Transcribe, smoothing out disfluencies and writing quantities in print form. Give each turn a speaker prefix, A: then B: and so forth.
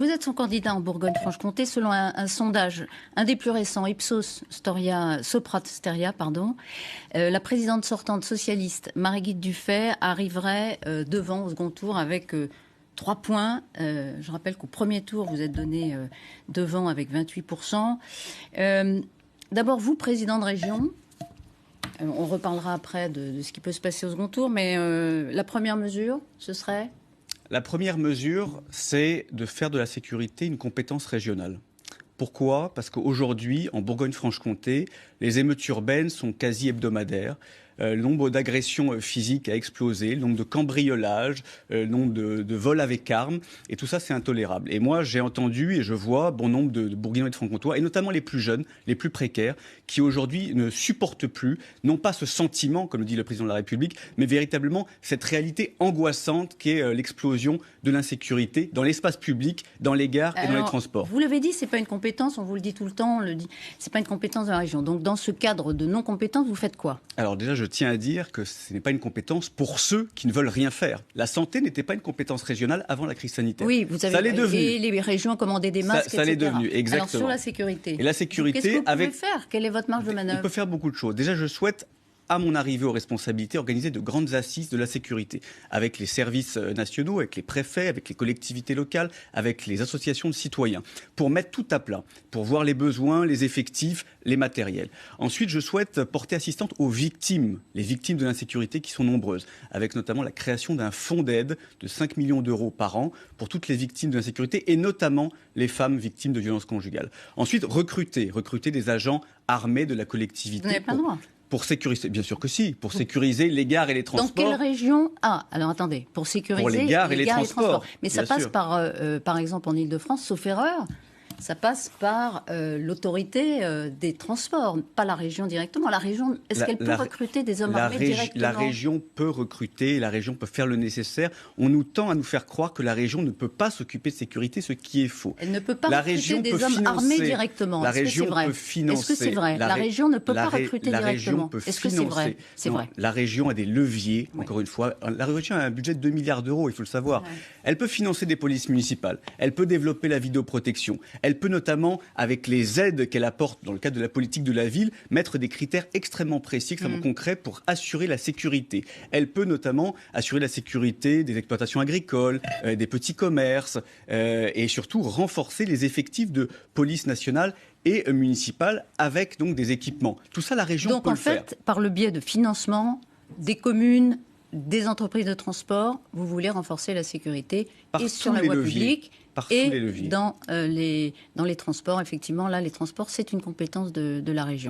A: Vous êtes son candidat en Bourgogne-Franche-Comté selon un sondage, un des plus récents, Sopra Steria, pardon. La présidente sortante socialiste, Marie-Guilde Dufay, arriverait devant au second tour avec 3 points. Je rappelle qu'au premier tour, vous êtes donné devant avec 28%. D'abord, vous, président de région, on reparlera après de ce qui peut se passer au second tour, mais la première mesure, ce serait ?
B: La première mesure, c'est de faire de la sécurité une compétence régionale. Pourquoi ? Parce qu'aujourd'hui, en Bourgogne-Franche-Comté, les émeutes urbaines sont quasi hebdomadaires. Le nombre d'agressions physiques a explosé, le nombre de cambriolages, le nombre de vols avec armes, et tout ça, c'est intolérable. Et moi, j'ai entendu et je vois bon nombre de Bourguignons et de Franc-Comtois, et notamment les plus jeunes, les plus précaires, qui aujourd'hui ne supportent plus, non pas ce sentiment, comme le dit le président de la République, mais véritablement cette réalité angoissante qu'est l'explosion de l'insécurité dans l'espace public, dans les gares et dans les transports.
A: Vous l'avez dit, c'est pas une compétence, on vous le dit tout le temps, on le dit, c'est pas une compétence de la région. Donc dans ce cadre de non-compétence, vous faites quoi ?
B: Alors déjà, je tiens à dire que ce n'est pas une compétence pour ceux qui ne veulent rien faire. La santé n'était pas une compétence régionale avant la crise sanitaire.
A: Oui, vous avez
B: ça l'est devenu.
A: Et les régions ont commandé des masques,
B: ça l'est devenu, exactement.
A: Alors sur la sécurité.
B: Et la sécurité,
A: qu'est-ce que vous pouvez faire ? Quelle est votre marge de manœuvre ?
B: On peut faire beaucoup de choses. Déjà, je souhaite, à mon arrivée aux responsabilités, organiser de grandes assises de la sécurité avec les services nationaux, avec les préfets, avec les collectivités locales, avec les associations de citoyens, pour mettre tout à plat, pour voir les besoins, les effectifs, les matériels. Ensuite, je souhaite porter assistance aux victimes, les victimes de l'insécurité qui sont nombreuses, avec notamment la création d'un fonds d'aide de 5 millions d'euros par an pour toutes les victimes de l'insécurité et notamment les femmes victimes de violences conjugales. Ensuite, recruter des agents armés de la collectivité.
A: Vous n'avez pas le droit.
B: Pour sécuriser, bien sûr que si, pour sécuriser les gares et les transports.
A: Dans quelle région ? Ah, alors attendez, pour sécuriser
B: pour les gares et les transports.
A: Mais ça passe par exemple, en Ile-de-France, sauf erreur, ça passe par l'autorité des transports, pas la région directement. La région, est-ce qu'elle peut recruter des hommes armés directement ?
B: La région peut recruter, la région peut faire le nécessaire. On nous tend à nous faire croire que la région ne peut pas s'occuper de sécurité, ce qui est faux.
A: Elle ne peut pas recruter des hommes armés directement.
B: La région peut financer.
A: Est-ce que c'est vrai ? La région ne peut pas recruter directement.
B: La région peut financer.
A: Est-ce que c'est vrai ? C'est vrai.
B: La région a des leviers, encore une fois. La région a un budget de 2 milliards d'euros, il faut le savoir. Ouais. Elle peut financer des polices municipales. Elle peut développer la vidéoprotection. Elle peut notamment, avec les aides qu'elle apporte dans le cadre de la politique de la ville, mettre des critères extrêmement précis, extrêmement concrets pour assurer la sécurité. Elle peut notamment assurer la sécurité des exploitations agricoles, des petits commerces et surtout renforcer les effectifs de police nationale et municipale avec donc des équipements. Tout ça, la région peut le faire. Donc en fait,
A: par le biais de financement des communes, des entreprises de transport, vous voulez renforcer la sécurité et sur la voie publique et dans les transports. Effectivement, là, les transports, c'est une compétence de la région.